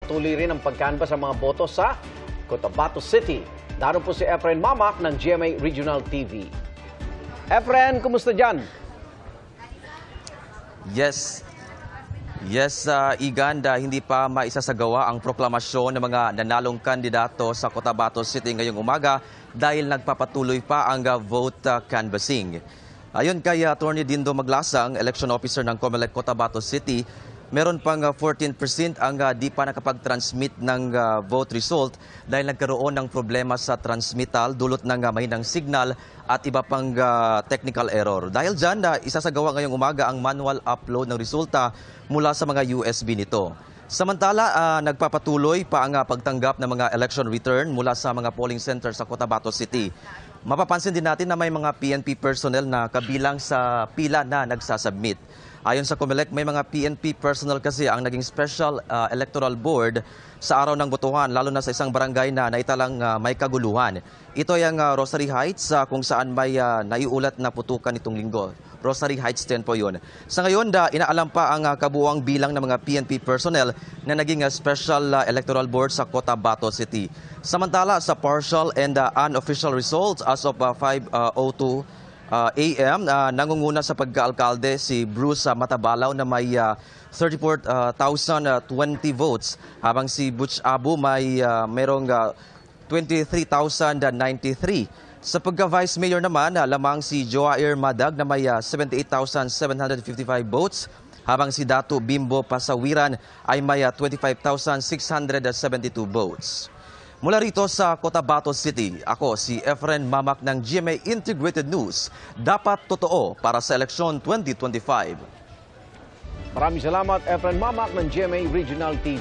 patuloy rin ang pagkanbas ng mga boto sa Cotabato City. Naroon po si Efren Mamak ng GMA Regional TV. Efren, kumusta dyan? Yes, Igan, hindi pa maisasagawa ang proklamasyon ng mga nanalong kandidato sa Cotabato City ngayong umaga dahil nagpapatuloy pa ang vote canvassing. Ayon kay Attorney Dindo Maglasang, election officer ng COMELEC Cotabato City, meron pang 14% ang di pa nakapag-transmit ng vote result dahil nagkaroon ng problema sa transmittal dulot ng mahinang signal at iba pang technical error. Dahil dyan, isasagawa ngayong umaga ang manual upload ng resulta mula sa mga USB nito. Samantala, nagpapatuloy pa ang pagtanggap ng mga election return mula sa mga polling center sa Cotabato City. Mapapansin din natin na may mga PNP personnel na kabilang sa pila na nagsasubmit. Ayon sa COMELEC, may mga PNP personnel kasi ang naging special electoral board sa araw ng botohan, lalo na sa isang barangay na naitalang may kaguluhan. Ito ay ang Rosary Heights kung saan may naiulat na putukan itong linggo. Rosary Heights 10 po yun. Sa ngayon, inaalam pa ang kabuuang bilang ng mga PNP personnel na naging special electoral board sa Cotabato City. Samantala, sa partial and unofficial results as of 5:02 AM, nangunguna sa pagkaalkalde si Bruce Matabalaw na may 34,020 votes, habang si Butch Abu may merong 23,093. Sa pagka-vice mayor naman, lamang si Joair Madag na may 78,755 votes, habang si Datu Bimbo Pasawiran ay may 25,672 votes. Mula rito sa Cotabato City, ako si Efren Mamak ng GMA Integrated News. Dapat totoo para sa eleksyon 2025. Maraming salamat, Efren Mamak ng GMA Regional TV.